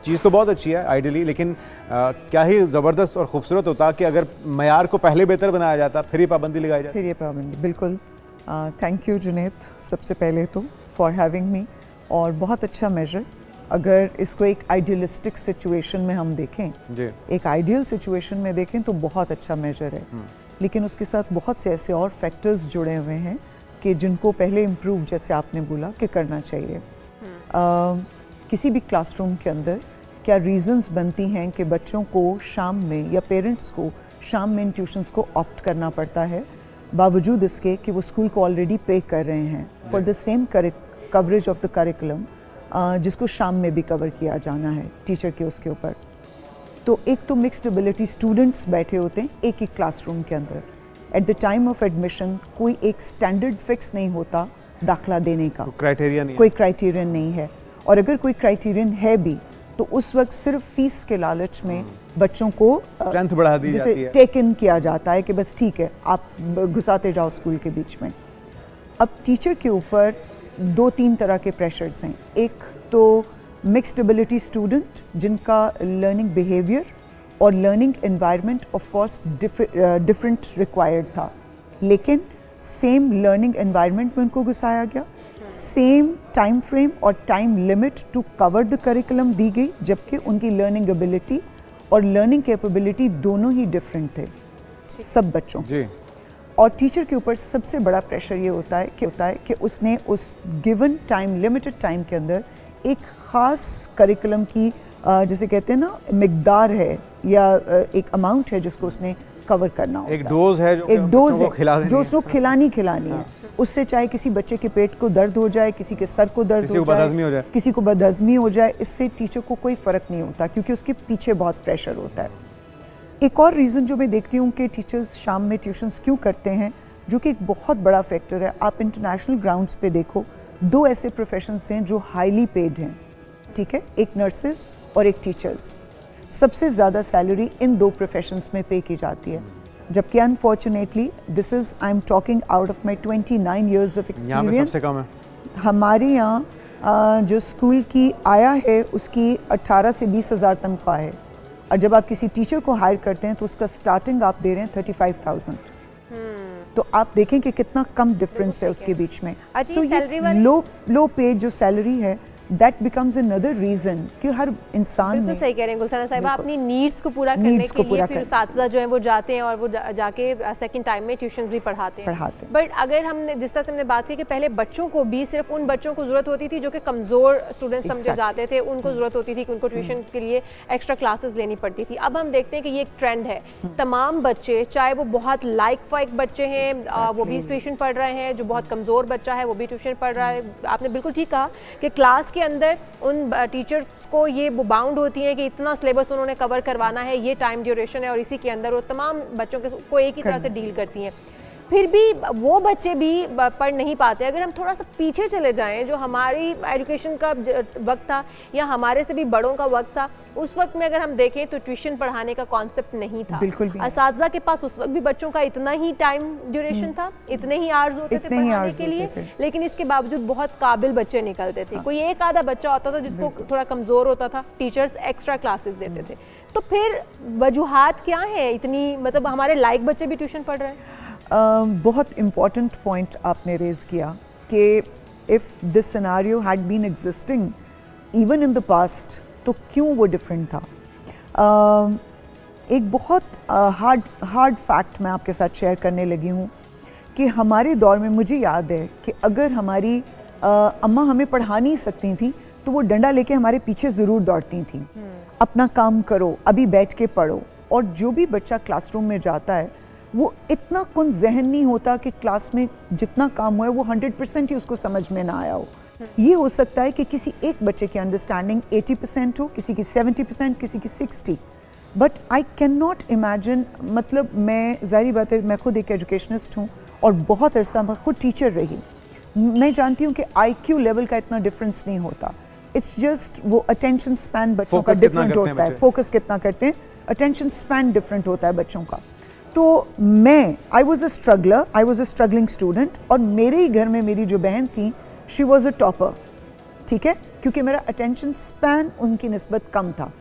चीज़ तो बहुत अच्छी है आइडियली, लेकिन क्या ही ज़बरदस्त और ख़ूबसूरत होता कि अगर मयार को पहले बेहतर बनाया जाता, फिर ये पाबंदी लगाई जाती। फिर ये पाबंदी, बिल्कुल। थैंक यू जुनैद, सबसे पहले तो फॉर हैविंग मी। और बहुत अच्छा मेजर, अगर इसको एक आइडियलिस्टिक सिचुएशन में हम देखें जी, एक आइडियल सिचुएशन में देखें तो बहुत अच्छा मेजर है, लेकिन उसके साथ बहुत से ऐसे और फैक्टर्स जुड़े हुए हैं कि जिनको पहले इम्प्रूव, जैसे आपने बोला, कि करना चाहिए। किसी भी क्लासरूम के अंदर क्या रीजंस बनती हैं कि बच्चों को शाम में या पेरेंट्स को शाम में इन ट्यूशन्स को ऑप्ट करना पड़ता है, बावजूद इसके कि वो स्कूल को ऑलरेडी पे कर रहे हैं for the same coverage of the curriculum, जिसको शाम में भी कवर किया जाना है टीचर के उसके ऊपर। तो एक तो मिक्स्ड एबिलिटी स्टूडेंट्स बैठे होते हैं एक ही क्लासरूम के अंदर। At the time of admission कोई एक स्टैंडर्ड फिक्स नहीं होता दाखला देने का, कोई क्राइटेरियन नहीं है। और अगर कोई क्राइटेरियन है भी तो उस वक्त सिर्फ फीस के लालच में बच्चों को स्ट्रेंथ बढ़ा दी जाती है, टेक इन किया जाता है कि बस ठीक है आप घुसाते जाओ स्कूल के बीच में। अब टीचर के ऊपर 2-3 तरह के प्रेशर्स हैं। एक तो मिक्स्ड एबिलिटी स्टूडेंट जिनका लर्निंग बिहेवियर और learning environment of course different required था, लेकिन सेम लर्निंग एनवायरनमेंट में उनको घुसाया गया, सेम टाइम फ्रेम और time limit to cover the curriculum दी गई, जबकि उनकी लर्निंग एबिलिटी और लर्निंग कैपेबिलिटी दोनों ही डिफरेंट थे सब बच्चों जी। और टीचर के ऊपर सबसे बड़ा प्रेशर ये होता है कि उसने उस गिवन टाइम, लिमिटेड टाइम के अंदर एक ख़ास करिकुलम की जैसे कहते हैं ना मिकदार है या एक अमाउंट है जिसको उसने कवर करना होता है। एक डोज है जो उसको खिलानी है। उससे चाहे किसी बच्चे के पेट को दर्द हो जाए, किसी के सर को दर्द हो जाए, किसी को बदहज़मी हो जाए, इससे टीचर को कोई फ़र्क नहीं होता क्योंकि उसके पीछे बहुत प्रेशर होता है। एक और रीज़न जो मैं देखती हूँ कि टीचर्स शाम में ट्यूशन्स क्यों करते हैं, जो कि एक बहुत बड़ा फैक्टर है। आप इंटरनेशनल ग्राउंड्स पे देखो, 2 ऐसे प्रोफेशंस हैं जो हाईली पेड हैं, ठीक है, एक नर्सेज और एक टीचर्स। सबसे ज़्यादा सैलरी इन 2 प्रोफेशंस में पे की जाती है, जबकि unfortunately this is, I am talking out of my 29 years of experience. हमारे यहाँ जो स्कूल की आया है उसकी 18 से 20 हज़ार तनख्वाह है, और जब आप किसी टीचर को हायर करते हैं तो उसका स्टार्टिंग आप दे रहे हैं 35,000। तो आप देखें कि कितना कम डिफरेंस है उसके बीच में। सो ये लो पे जो सैलरी है, दैट बिकम्स अनदर रीजन कि हर इंसान बिल्कुल सही कह रहे हैं गुलशना साहिबा, अपनी नीड्स को पूरा करने के लिए फिर साथीज़ा जो है वो जाते हैं और वो जाके सेकंड टाइम में ट्यूशन भी पढ़ाते हैं। बट अगर हमने जिस तरह से हमने बात की कि पहले बच्चों को भी सिर्फ उन बच्चों को ज़रूरत होती थी जो कि कमज़ोर स्टूडेंट्स समझे जाते थे, उनको ज़रूरत होती थी कि उनको ट्यूशन के लिए एक्स्ट्रा क्लासेस लेनी पड़ती थी। अब हम देखते हैं कि ये एक ट्रेंड है, तमाम बच्चे, चाहे वो बहुत लाइक फाइक बच्चे हैं वो भी ट्यूशन पढ़ रहे हैं, जो बहुत कमज़ोर बच्चा है वो भी ट्यूशन पढ़ रहा है। आपने बिल्कुल ठीक कहा कि क्लास के अंदर उन टीचर्स को ये बाउंड होती है कि इतना सिलेबस उन्होंने कवर करवाना है, ये टाइम ड्यूरेशन है, और इसी के अंदर वो तमाम बच्चों को एक ही तरह से डील करती हैं। फिर भी वो बच्चे भी पढ़ नहीं पाते। अगर हम थोड़ा सा पीछे चले जाएं, जो हमारी एजुकेशन का वक्त था या हमारे से भी बड़ों का वक्त था, उस वक्त में अगर हम देखें तो ट्यूशन पढ़ाने का कॉन्सेप्ट नहीं था। असातिज़ा के पास उस वक्त भी बच्चों का इतना ही टाइम ड्यूरेशन था, इतने ही आवर्स होते थे पढ़ाने के लिए, लेकिन इसके बावजूद बहुत काबिल बच्चे निकलते थे। कोई एक आधा बच्चा होता था जिसको थोड़ा कमज़ोर होता था, टीचर्स एक्स्ट्रा क्लासेस देते थे। तो फिर वजूहात क्या है इतनी, मतलब हमारे लायक बच्चे भी ट्यूशन पढ़ रहे हैं? बहुत इम्पॉर्टेंट पॉइंट आपने रेज़ किया कि if this scenario had been existing even in the past तो क्यों वो डिफरेंट था। एक बहुत हार्ड फैक्ट मैं आपके साथ शेयर करने लगी हूँ कि हमारे दौर में मुझे याद है कि अगर हमारी अम्मा हमें पढ़ा नहीं सकती थी तो वो डंडा लेके हमारे पीछे ज़रूर दौड़ती थी, अपना काम करो, अभी बैठ के पढ़ो। और जो भी बच्चा क्लासरूम में जाता है वो इतना कुन जहन नहीं होता कि क्लास में जितना काम हुआ है वो 100% ही उसको समझ में ना आया हो। ये हो सकता है कि किसी एक बच्चे की अंडरस्टैंडिंग 80% हो, किसी की 70%, किसी की 60%। But I can not imagine, मतलब मैं ज़ाहिर बात है मैं खुद एक एजुकेशनिस्ट हूँ और बहुत अरसा मैं खुद टीचर रही, मैं जानती हूँ कि IQ लेवल का इतना डिफरेंस नहीं होता। इट्स जस्ट वो अटेंशन स्पैन बच्चों का डिफरेंट होता है, फोकस कितना करते हैं, अटेंशन स्पैन डिफरेंट होता है बच्चों का। तो I was a struggling student, और मेरे ही घर में मेरी जो बहन थी शी वॉज अ टॉपर, ठीक है। क्योंकि मेरा अटेंशन स्पैन उनकी निस्बत कम था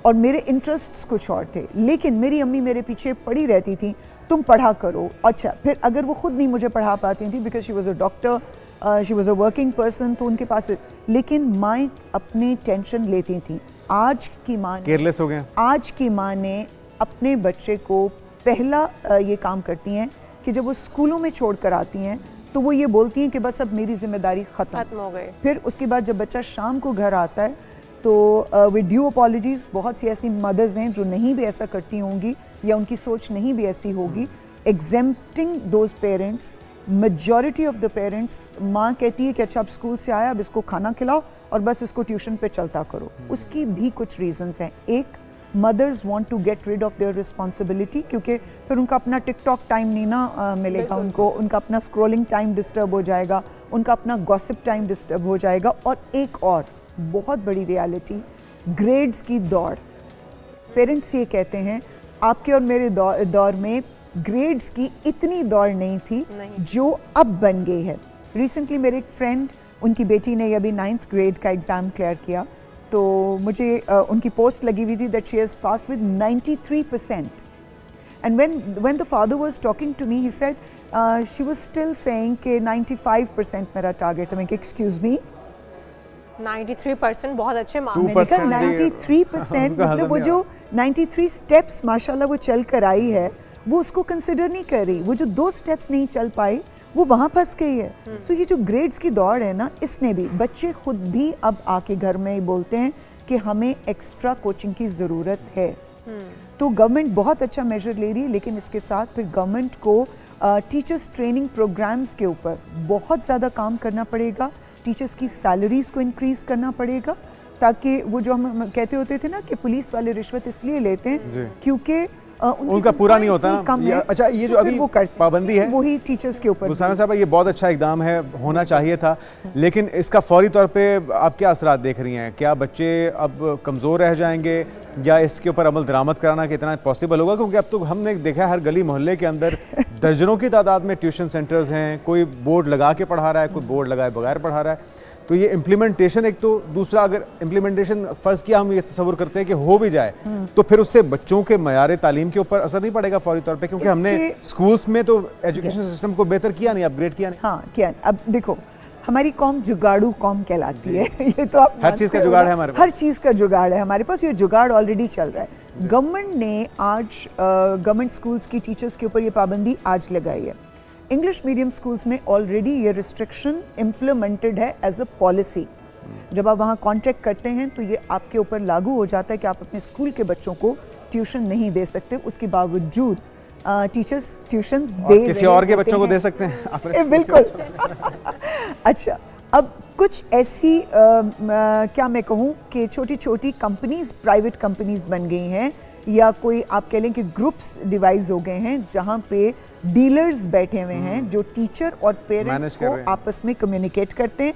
और मेरे इंटरेस्ट्स कुछ और थे। लेकिन मेरी अम्मी मेरे पीछे पड़ी रहती थी, तुम पढ़ा करो। अच्छा, फिर अगर वो खुद नहीं मुझे पढ़ा पाती थी because she was a doctor, she was a working person, तो उनके पास, लेकिन माँ अपनी टेंशन लेती थी। आज की माँ केयरलेस हो गए। आज की माँ ने अपने बच्चे को पहला ये काम करती हैं कि जब वो स्कूलों में छोड़ कर आती हैं तो वो ये बोलती हैं कि बस अब मेरी जिम्मेदारी ख़त्म हो गई। फिर उसके बाद जब बच्चा शाम को घर आता है तो विद ड्यू अपॉलॉजीज, बहुत सी ऐसी मदर्स हैं जो नहीं भी ऐसा करती होंगी या उनकी सोच नहीं भी ऐसी होगी, exempting those parents, majority of the parents, माँ कहती है कि अच्छा अब स्कूल से आया, अब इसको खाना खिलाओ और बस इसको ट्यूशन पे चलता करो। उसकी भी कुछ रीजंस हैं। एक, mothers want to get rid of their responsibility, क्योंकि फिर उनका अपना टिकटॉक टाइम नहीं ना मिलेगा उनको, उनका अपना स्क्रॉलिंग टाइम डिस्टर्ब हो जाएगा, उनका अपना गॉसिप टाइम डिस्टर्ब हो जाएगा। और एक और बहुत बड़ी रियलिटी, ग्रेड्स की दौड़। पेरेंट्स ये कहते हैं आपके और मेरे दौर में ग्रेड्स की इतनी दौड़ नहीं थी जो अब बन गई है। रिसेंटली मेरे एक फ्रेंड, उनकी बेटी ने अभी 9th ग्रेड का एग्ज़ाम क्लियर किया, तो मुझे उनकी पोस्ट लगी हुई थी that she has passed with 93%। And when the father was talking to me he said she was still saying कि 95% मेरा टारगेट है। मैं एक्सक्यूज मी, 93% बहुत अच्छे मार्क्स। मैंने कहा 93% मतलब वो जो 93 स्टेप्स माशाल्लाह वो चल कर आई है, वो उसको कंसिडर नहीं कर रही। वो जो 2 स्टेप्स नहीं चल पाई वो वहाँ फंस गई है। सो ये जो ग्रेड्स की दौड़ है ना, इसने भी, बच्चे खुद भी अब आके घर में ही बोलते हैं कि हमें एक्स्ट्रा कोचिंग की ज़रूरत है। तो गवर्नमेंट बहुत अच्छा मेजर ले रही है, लेकिन इसके साथ फिर गवर्नमेंट को टीचर्स ट्रेनिंग प्रोग्राम्स के ऊपर बहुत ज़्यादा काम करना पड़ेगा। टीचर्स की सैलरीज को इंक्रीज़ करना पड़ेगा, ताकि वो जो हम कहते होते थे ना कि पुलिस वाले रिश्वत इसलिए लेते हैं क्योंकि उनका पूरा नहीं होता ना। अच्छा, ये जो अभी पाबंदी है वही टीचर्स के ऊपर। रुखसाना साहब, ये बहुत अच्छा इकदाम है, होना चाहिए था, लेकिन इसका फौरी तौर पे आप क्या असरात देख रही हैं? क्या बच्चे अब कमज़ोर रह जाएंगे या इसके ऊपर अमल दरामद कराना कितना पॉसिबल होगा? क्योंकि अब तो हमने देखा है हर गली मोहल्ले के अंदर दर्जनों की तादाद में ट्यूशन सेंटर्स हैं, कोई बोर्ड लगा के पढ़ा रहा है, कोई बोर्ड लगाए बगैर पढ़ा रहा है। तो ये इम्प्लीमेंटेशन एक, तो दूसरा अगर इम्प्लीमेंटेशन फ़र्ज़ किया हम ये तस्वुर करते हैं कि हो भी जाए, तो फिर उससे बच्चों के मयार तालीम के ऊपर असर नहीं पड़ेगा फौरी तौर पे? क्योंकि हमने स्कूल्स में तो एजुकेशन सिस्टम को बेहतर किया नहीं, अपग्रेड किया नहीं। हाँ, किया। अब देखो, हमारी कौम जुगाड़ू कौम कहलाती है। ये तो आप हर चीज़ का जुगाड़ है हमारे पास, हर चीज़ का जुगाड़ है हमारे पास। ये जुगाड़ ऑलरेडी चल रहा है। गवर्नमेंट ने आज गवर्नमेंट स्कूल्स की टीचर्स के ऊपर ये पाबंदी आज लगाई है। इंग्लिश मीडियम स्कूल्स में ऑलरेडी ये रिस्ट्रिक्शन इम्प्लीमेंटेड है एज अ पॉलिसी। जब आप वहाँ कॉन्ट्रैक्ट करते हैं तो ये आपके ऊपर लागू हो जाता है कि आप अपने स्कूल के बच्चों को ट्यूशन नहीं दे सकते। उसके बावजूद टीचर्स ट्यूशंस दे किसी और के बच्चों को दे सकते हैं। बिल्कुल। अच्छा, अब कुछ ऐसी क्या मैं कहूँ कि छोटी छोटी कंपनीज, प्राइवेट कंपनीज बन गई हैं, या कोई आप कह लें कि ग्रुप्स डिवाइस हो गए हैं जहाँ पे डीलर्स बैठे हुए हैं जो टीचर और पेरेंट्स को आपस में कम्युनिकेट करते हैं।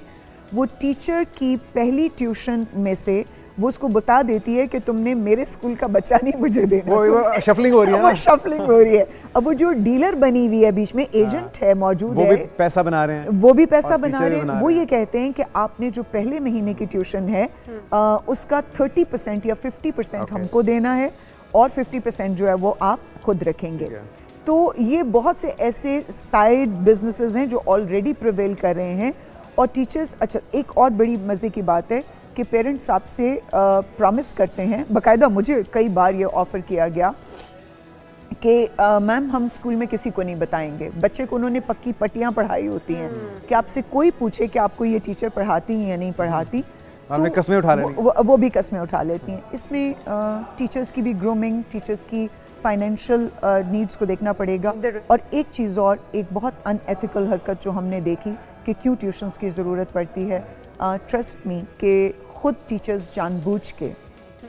वो टीचर की पहली ट्यूशन में से वो उसको बता देती है कि तुमने मेरे स्कूल का बच्चा नहीं मुझे देना। वो शफलिंग हो रही है ना? शफलिंग हो रही है। अब वो जो डीलर बनी हुई है बीच में, एजेंट है मौजूद, वो भी पैसा बना रहे हैं, वो भी पैसा बना रहे हैं। वो ये कहते हैं कि आपने जो पहले महीने की ट्यूशन है उसका 30% या 50% हमको देना है और 50% जो है वो आप खुद रखेंगे। तो ये बहुत से ऐसे साइड बिजनेसेस हैं जो ऑलरेडी प्रिवेल कर रहे हैं। और टीचर्स, अच्छा एक और बड़ी मज़े की बात है कि पेरेंट्स आपसे प्रॉमिस करते हैं, बाकायदा मुझे कई बार ये ऑफ़र किया गया कि मैम हम स्कूल में किसी को नहीं बताएंगे। बच्चे को उन्होंने पक्की पट्टियाँ पढ़ाई होती हैं कि आपसे कोई पूछे कि आपको ये टीचर पढ़ाती हैं या नहीं पढ़ाती, तो कस्में उठा लेती, वो भी कस्में उठा लेती हैं। इसमें टीचर्स की भी ग्रूमिंग, टीचर्स की फाइनेंशियल नीड्स को देखना पड़ेगा। और एक चीज़ और, एक बहुत अनएथिकल हरकत जो हमने देखी कि क्यों ट्यूशन्स की ज़रूरत पड़ती है, ट्रस्ट मी कि ख़ुद टीचर्स जानबूझ के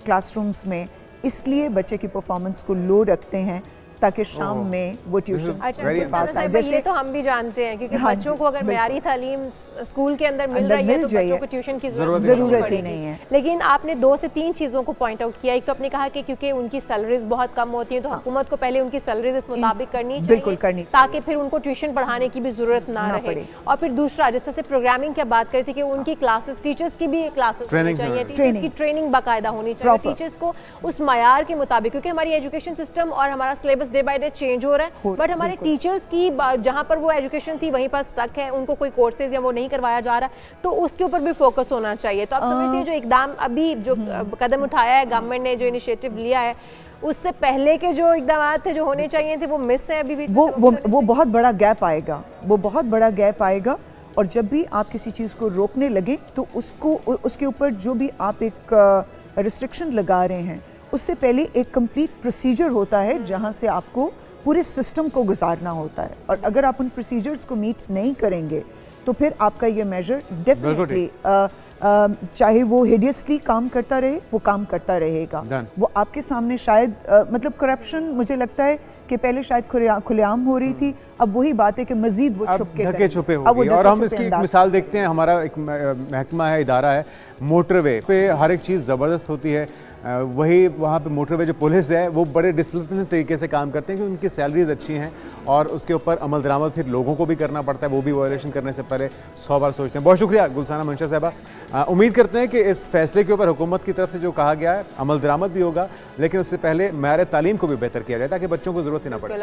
क्लासरूम्स में इसलिए बच्चे की परफॉर्मेंस को लो रखते हैं ताकि शाम में वो ट्यूशन very पास आए। जैसे ये तो हम भी जानते हैं क्योंकि हाँ बच्चों जी, को अगर मयारी तालीम स्कूल के अंदर मिल रही है तो बच्चों को ट्यूशन की जरूरत ही नहीं है। लेकिन आपने 2 से 3 चीज़ों को पॉइंट आउट किया। एक तो आपने कहा कि क्योंकि उनकी सैलरीज बहुत कम होती हैं तो हुकूमत को पहले उनकी सैलरीज इस मुताबिक करनी चाहिए ताकि फिर उनको ट्यूशन पढ़ाने की भी जरूरत ना रहे। और फिर दूसरा जिस तरह से प्रोग्रामिंग की बात करी थी कि उनकी क्लासेस, टीचर्स की भी क्लासेस होनी चाहिए, टीचर्स की ट्रेनिंग बाकायदा होनी चाहिए, टीचर्स को उस मयार के मुताबिक, क्योंकि हमारी एजुकेशन सिस्टम और हमारा syllabus day by day change हो रहा है, बट हमारे टीचर्स की जहां पर वो एजुकेशन थी वहीं पर स्टक है, उनको कोई कोर्सेज या वो नहीं करवाया जा रहा, तो उसके ऊपर भी फोकस होना चाहिए। तो आप समझते हैं जो इकदाम अभी जो कदम उठाया है गवर्नमेंट ने, जो इनिशिएटिव लिया है, उससे पहले के जो इकदाम थे जो होने चाहिए थे वो मिस है अभी भी? वो बहुत बड़ा गैप आएगा, वो बहुत बड़ा गैप आएगा। और जब भी आप किसी चीज़ को रोकने लगे तो उसके ऊपर जो भी आप एक रिस्ट्रिक्शन लगा रहे हैं उससे पहले एक कंप्लीट प्रोसीजर होता है जहां से आपको पूरे सिस्टम को गुजारना होता है। और अगर आप उन प्रोसीजर्स को मीट नहीं करेंगे तो फिर आपका ये मेजर डेफिनेटली चाहे वो हिडियसली काम करता रहे, वो काम करता रहेगा। वो आपके सामने शायद मतलब करप्शन मुझे लगता है कि पहले शायद खुलेआम हो रही थी, अब वही बात है कि मजीद वो ढके छुपे होगी। और हम इसकी एक मिसाल देखते हैं, हमारा एक महकमा है, इदारा है, मोटरवे पे हर एक चीज़ ज़बरदस्त होती है। वही वहाँ पे मोटरवे जो पुलिस है वो बड़े डिसिप्लिन तरीके से काम करते हैं क्योंकि उनकी सैलरीज अच्छी हैं और उसके ऊपर अमल दरामद फिर लोगों को भी करना पड़ता है, वो भी वायलेशन करने से पहले 100 बार सोचते हैं। बहुत शुक्रिया गुलसाना मंशा साहबा। उम्मीद करते हैं कि इस फैसले के ऊपर हुकूमत की तरफ से जो कहा गया है अमल दरामद भी होगा, लेकिन उससे पहले मयार तालीम को भी बेहतर किया जाए ताकि बच्चों को ज़रूरत ही ना पड़े।